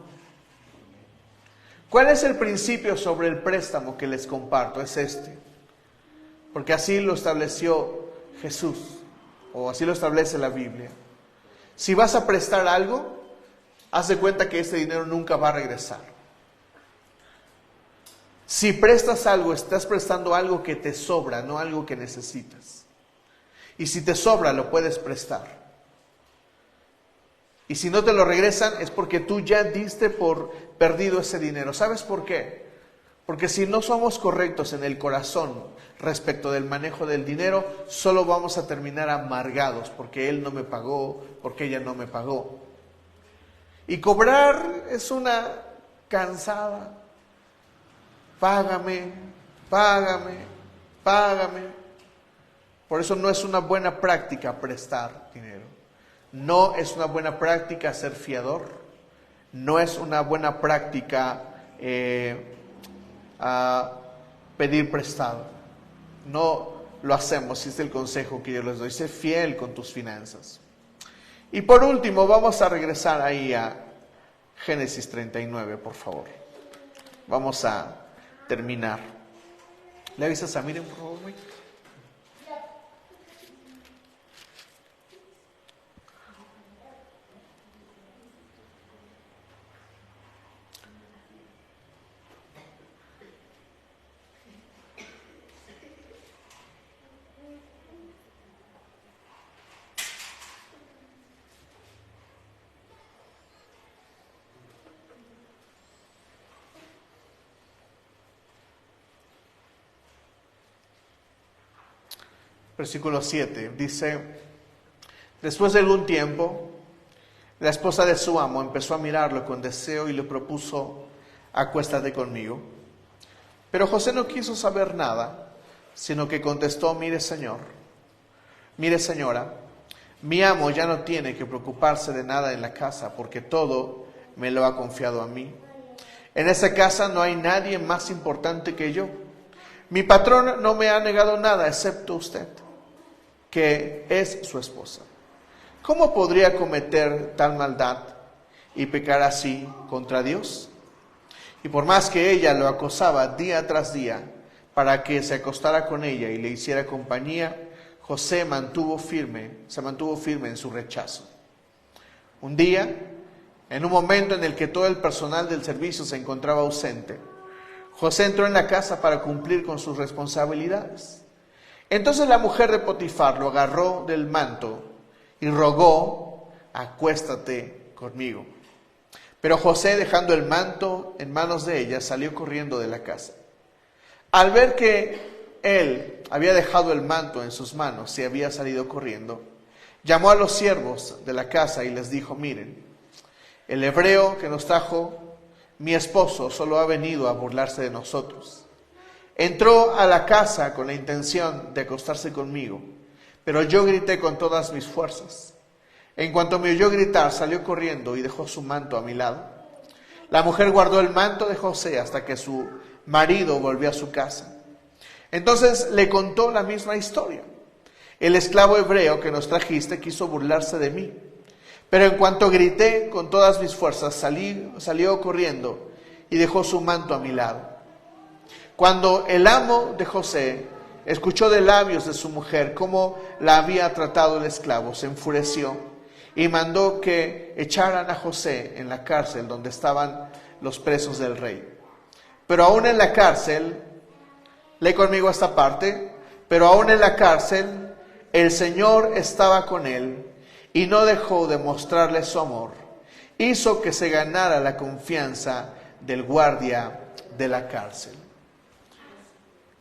¿Cuál es el principio sobre el préstamo que les comparto? Es este. Porque así lo estableció Jesús, o así lo establece la Biblia. Si vas a prestar algo, haz de cuenta que ese dinero nunca va a regresar. Si prestas algo, estás prestando algo que te sobra, no algo que necesitas. Y si te sobra, lo puedes prestar. Y si no te lo regresan, es porque tú ya diste por perdido ese dinero. ¿Sabes por qué? Porque si no somos correctos en el corazón respecto del manejo del dinero, solo vamos a terminar amargados porque él no me pagó, porque ella no me pagó. Y cobrar es una cansada. Págame, págame, págame. Por eso no es una buena práctica prestar dinero. No es una buena práctica ser fiador. No es una buena práctica pedir prestado. No lo hacemos, es el consejo que yo les doy. Sé fiel con tus finanzas. Y por último, vamos a regresar ahí a Génesis 39, por favor. Vamos a terminar. ¿Le avisas a Miriam, por favor, Mike? Versículo 7, dice, después de algún tiempo, la esposa de su amo empezó a mirarlo con deseo y le propuso, acuéstate conmigo. Pero José no quiso saber nada, sino que contestó, mire señora, mi amo ya no tiene que preocuparse de nada en la casa, porque todo me lo ha confiado a mí. En esta casa no hay nadie más importante que yo. Mi patrón no me ha negado nada excepto usted, que es su esposa. ¿Cómo podría cometer tal maldad y pecar así contra Dios? Y por más que ella lo acosaba día tras día para que se acostara con ella y le hiciera compañía, José se mantuvo firme en su rechazo. Un día, en un momento en el que todo el personal del servicio se encontraba ausente, José entró en la casa para cumplir con sus responsabilidades. Entonces la mujer de Potifar lo agarró del manto y rogó: acuéstate conmigo. Pero José, dejando el manto en manos de ella, salió corriendo de la casa. Al ver que él había dejado el manto en sus manos y había salido corriendo, llamó a los siervos de la casa y les dijo: miren, el hebreo que nos trajo mi esposo solo ha venido a burlarse de nosotros. Entró a la casa con la intención de acostarse conmigo, pero yo grité con todas mis fuerzas. En cuanto me oyó gritar, salió corriendo y dejó su manto a mi lado. La mujer guardó el manto de José hasta que su marido volvió a su casa. Entonces le contó la misma historia. El esclavo hebreo que nos trajiste quiso burlarse de mí, pero en cuanto grité con todas mis fuerzas, salió corriendo y dejó su manto a mi lado. Cuando el amo de José escuchó de labios de su mujer cómo la había tratado el esclavo, se enfureció y mandó que echaran a José en la cárcel donde estaban los presos del rey. Pero aún en la cárcel, lee conmigo esta parte, pero aún en la cárcel el Señor estaba con él y no dejó de mostrarle su amor. Hizo que se ganara la confianza del guardia de la cárcel.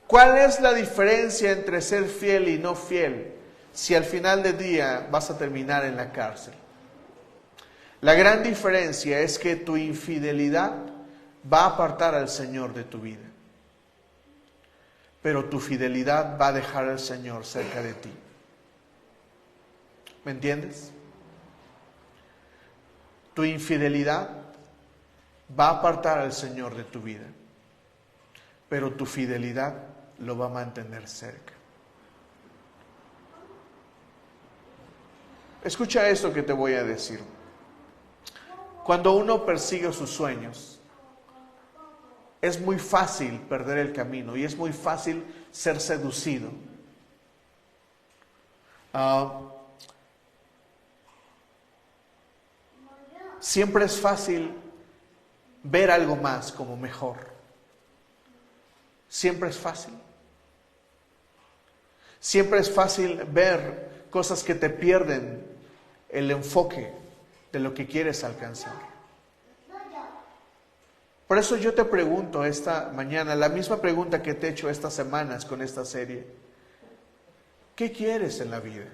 ¿Cuál es la diferencia entre ser fiel y no fiel si al final del día vas a terminar en la cárcel? La gran diferencia es que tu infidelidad va a apartar al Señor de tu vida, pero tu fidelidad va a dejar al Señor cerca de ti. ¿Me entiendes? Tu infidelidad va a apartar al Señor de tu vida, pero tu fidelidad lo va a mantener cerca. Escucha esto que te voy a decir. Cuando uno persigue sus sueños, es muy fácil perder el camino y es muy fácil ser seducido. Siempre es fácil ver algo más como mejor. Siempre es fácil. Siempre es fácil ver cosas que te pierden el enfoque de lo que quieres alcanzar. Por eso yo te pregunto esta mañana, la misma pregunta que te he hecho estas semanas con esta serie. ¿Qué quieres en la vida?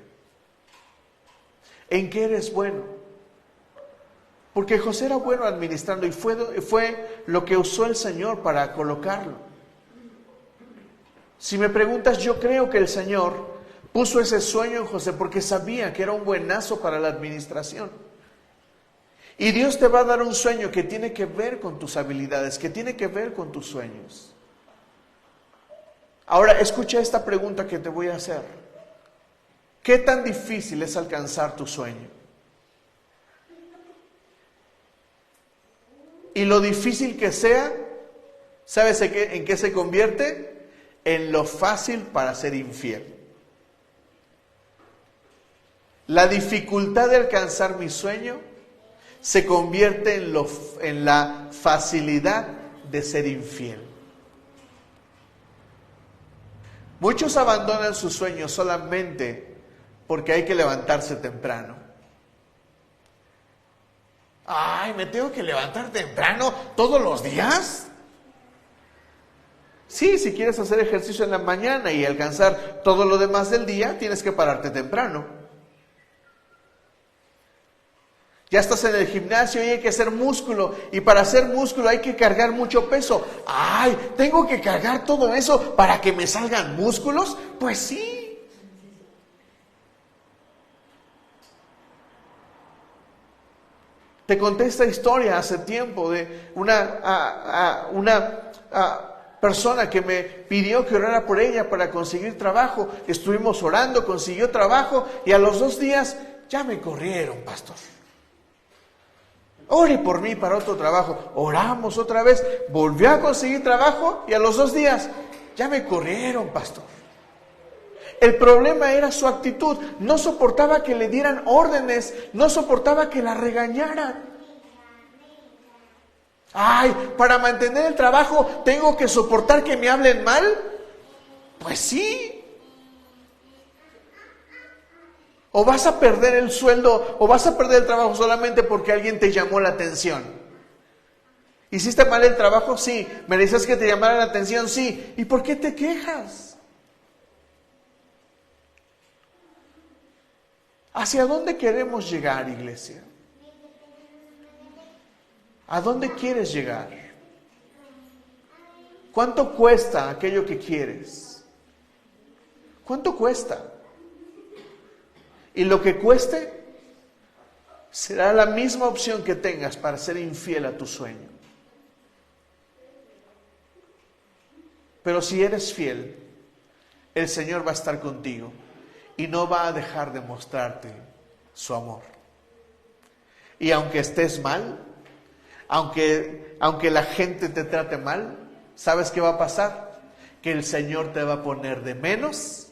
¿En qué eres bueno? Porque José era bueno administrando y fue lo que usó el Señor para colocarlo. Si me preguntas, yo creo que el Señor puso ese sueño en José porque sabía que era un buenazo para la administración. Y Dios te va a dar un sueño que tiene que ver con tus habilidades, que tiene que ver con tus sueños. Ahora, escucha esta pregunta que te voy a hacer. ¿Qué tan difícil es alcanzar tu sueño? Y lo difícil que sea, ¿sabes en qué se convierte? En lo fácil para ser infiel. La dificultad de alcanzar mi sueño se convierte en la facilidad de ser infiel. Muchos abandonan sus sueños solamente porque hay que levantarse temprano. Ay, ¿me tengo que levantar temprano todos los días? Sí, si quieres hacer ejercicio en la mañana y alcanzar todo lo demás del día, tienes que pararte temprano. Ya estás en el gimnasio y hay que hacer músculo, y para hacer músculo hay que cargar mucho peso. Ay, ¿tengo que cargar todo eso para que me salgan músculos? Pues sí. Te conté esta historia hace tiempo de una persona que me pidió que orara por ella para conseguir trabajo. Estuvimos orando, consiguió trabajo y a los 2 días ya me corrieron, pastor. Ore por mí para otro trabajo. Oramos otra vez, volvió a conseguir trabajo y a los 2 días ya me corrieron, pastor. El problema era su actitud. No soportaba que le dieran órdenes, no soportaba que la regañaran. Ay, para mantener el trabajo tengo que soportar que me hablen mal. Pues sí. O vas a perder el sueldo, o vas a perder el trabajo solamente porque alguien te llamó la atención. ¿Hiciste mal el trabajo? Sí. ¿Mereces que te llamara la atención? Sí. ¿Y por qué te quejas? ¿Hacia dónde queremos llegar, iglesia? ¿A dónde quieres llegar? ¿Cuánto cuesta aquello que quieres? ¿Cuánto cuesta? Y lo que cueste será la misma opción que tengas para ser infiel a tu sueño. Pero si eres fiel, el Señor va a estar contigo y no va a dejar de mostrarte su amor. Y aunque estés mal, aunque la gente te trate mal, ¿sabes qué va a pasar? Que el Señor te va a poner de menos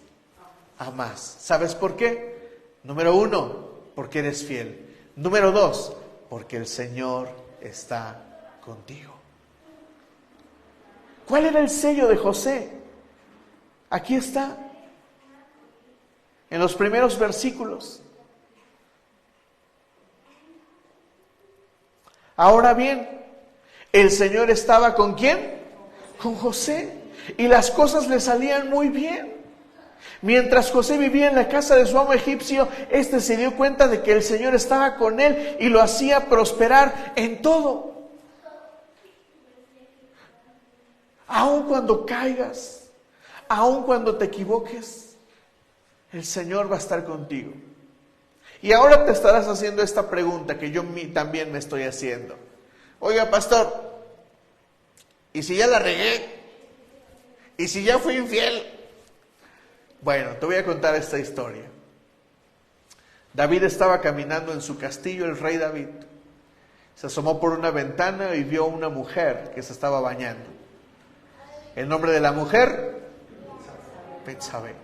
a más. ¿Sabes por qué? Número 1, porque eres fiel. Número 2, porque el Señor está contigo. ¿Cuál era el sello de José? Aquí está, en los primeros versículos. Ahora bien, el Señor estaba ¿con quién? Con José. Y las cosas le salían muy bien. Mientras José vivía en la casa de su amo egipcio, éste se dio cuenta de que el Señor estaba con él y lo hacía prosperar en todo. Aun cuando caigas, aun cuando te equivoques, el Señor va a estar contigo. Y ahora te estarás haciendo esta pregunta que yo también me estoy haciendo. Oiga, pastor, ¿y si ya la regué? ¿Y si ya fui infiel? Bueno, te voy a contar esta historia. David estaba caminando en su castillo, el rey David. Se asomó por una ventana y vio a una mujer que se estaba bañando. El nombre de la mujer, Betsabé.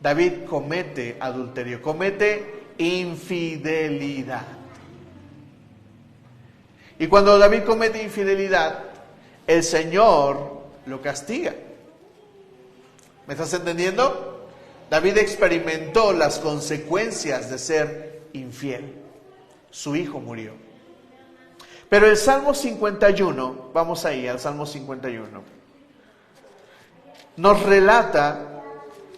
David comete adulterio, comete infidelidad. Y cuando David comete infidelidad, el Señor lo castiga. ¿Me estás entendiendo? David experimentó las consecuencias de ser infiel. Su hijo murió. Pero el Salmo 51, vamos ahí al Salmo 51, nos relata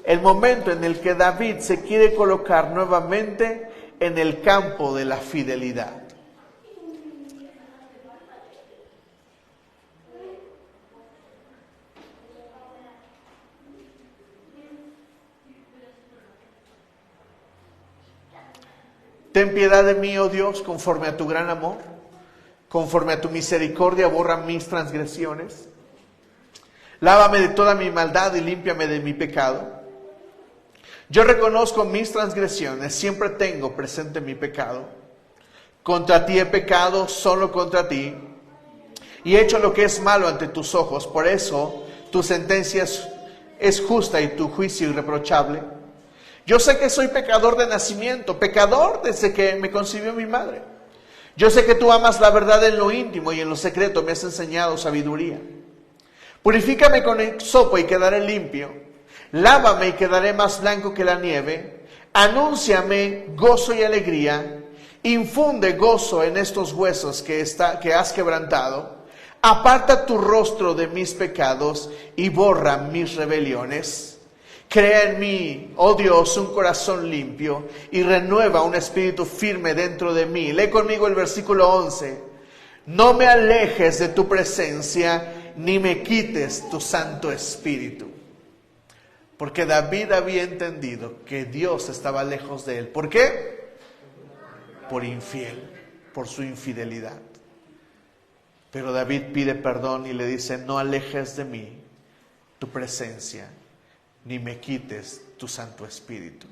el momento en el que David se quiere colocar nuevamente en el campo de la fidelidad. Ten piedad de mí, oh Dios, conforme a tu gran amor, conforme a tu misericordia, borra mis transgresiones. Lávame de toda mi maldad y límpiame de mi pecado. Yo reconozco mis transgresiones, siempre tengo presente mi pecado. Contra ti he pecado, solo contra ti, y he hecho lo que es malo ante tus ojos. Por eso tu sentencia es justa y tu juicio irreprochable. Yo sé que soy pecador de nacimiento, pecador desde que me concibió mi madre. Yo sé que tú amas la verdad en lo íntimo y en lo secreto me has enseñado sabiduría. Purifícame con hisopo y quedaré limpio. Lávame y quedaré más blanco que la nieve. Anúnciame gozo y alegría. Infunde gozo en estos huesos que has quebrantado. Aparta tu rostro de mis pecados y borra mis rebeliones. Crea en mí, oh Dios, un corazón limpio y renueva un espíritu firme dentro de mí. Lee conmigo el versículo 11. No me alejes de tu presencia, ni me quites tu Santo Espíritu. Porque David había entendido que Dios estaba lejos de él. ¿Por qué? Por infiel. por su infidelidad. Pero David pide perdón y le dice: no alejes de mí tu presencia, ni me quites tu Santo Espíritu.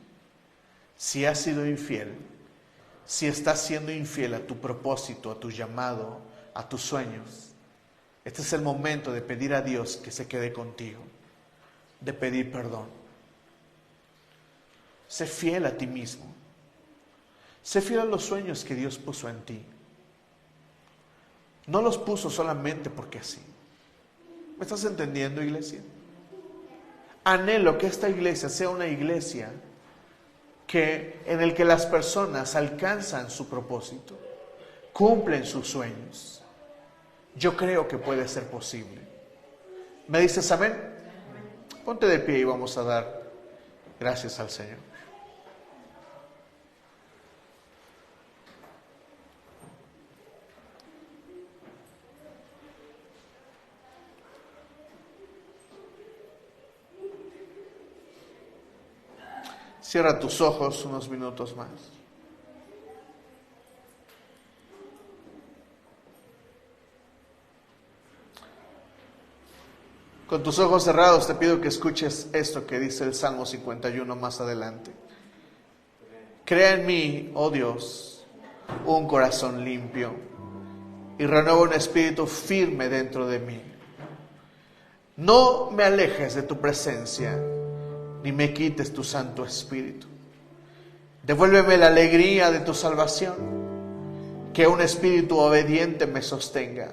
Si has sido infiel, si estás siendo infiel a tu propósito, a tu llamado, a tus sueños, este es el momento de pedir a Dios que se quede contigo, de pedir perdón. Sé fiel a ti mismo. Sé fiel a los sueños que Dios puso en ti. No los puso solamente porque sí. ¿Me estás entendiendo, iglesia? Anhelo que esta iglesia sea una iglesia en el que las personas alcanzan su propósito, cumplen sus sueños. Yo creo que puede ser posible. ¿Me dices amén? Ponte de pie y vamos a dar gracias al Señor. Cierra tus ojos unos minutos más. Con tus ojos cerrados te pido que escuches esto que dice el Salmo 51 más adelante. Crea en mí, oh Dios, un corazón limpio y renueva un espíritu firme dentro de mí. No me alejes de tu presencia, ni me quites tu Santo Espíritu. Devuélveme la alegría de tu salvación, que un espíritu obediente me sostenga.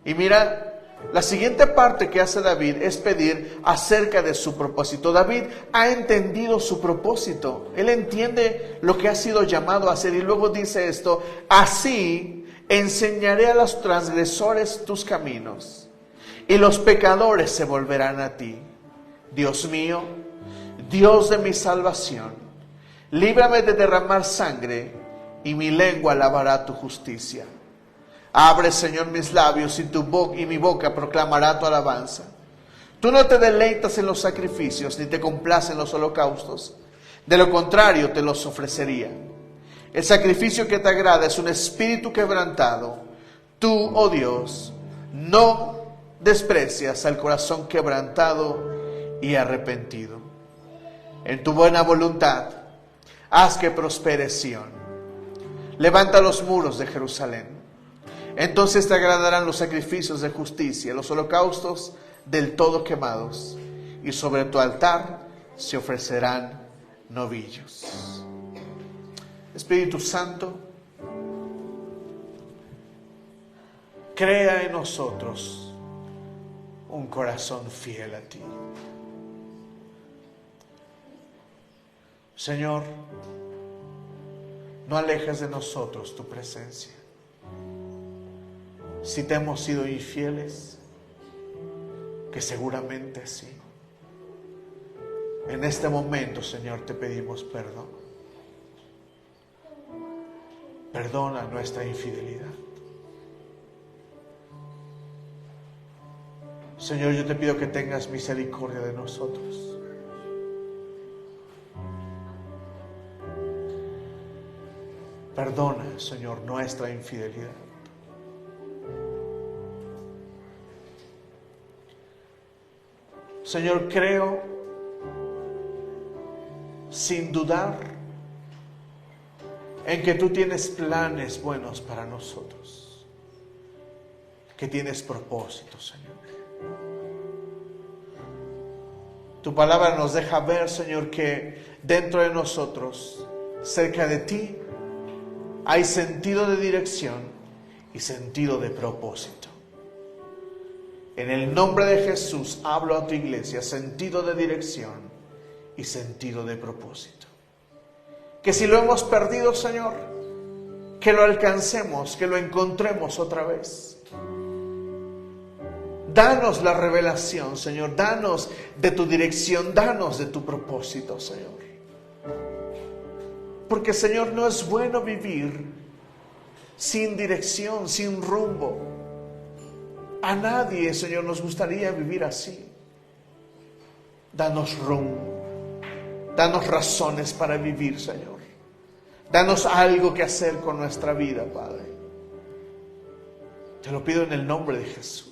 Y mira, la siguiente parte que hace David es pedir acerca de su propósito. David ha entendido su propósito. Él entiende lo que ha sido llamado a hacer. Y luego dice esto: así enseñaré a los transgresores tus caminos, y los pecadores se volverán a ti. Dios mío, Dios de mi salvación, líbrame de derramar sangre, y mi lengua alabará tu justicia. Abre, Señor, mis labios, y mi boca proclamará tu alabanza. Tú no te deleitas en los sacrificios, ni te complacen los holocaustos. De lo contrario, te los ofrecería. El sacrificio que te agrada es un espíritu quebrantado. Tú, oh Dios, no desprecias al corazón quebrantado y arrepentido. En tu buena voluntad, haz que prospere Sión. Levanta los muros de Jerusalén. Entonces te agradarán los sacrificios de justicia, los holocaustos del todo quemados, y sobre tu altar se ofrecerán novillos. Espíritu Santo, crea en nosotros un corazón fiel a ti. Señor, no alejes de nosotros tu presencia. Si te hemos sido infieles, que seguramente sí, en este momento, Señor, te pedimos perdón. Perdona nuestra infidelidad. Señor, yo te pido que tengas misericordia de nosotros. Perdona, Señor, nuestra infidelidad. Señor, creo, sin dudar, en que tú tienes planes buenos para nosotros, que tienes propósitos, Señor. Tu palabra nos deja ver, Señor, que dentro de nosotros, cerca de ti, hay sentido de dirección y sentido de propósito. En el nombre de Jesús hablo a tu iglesia, sentido de dirección y sentido de propósito. Que si lo hemos perdido, Señor, que lo alcancemos, que lo encontremos otra vez. Danos la revelación, Señor, danos de tu dirección, danos de tu propósito, Señor. Porque, Señor, no es bueno vivir sin dirección, sin rumbo. A nadie, Señor, nos gustaría vivir así. Danos rumbo, danos razones para vivir, Señor. Danos algo que hacer con nuestra vida, Padre. Te lo pido en el nombre de Jesús.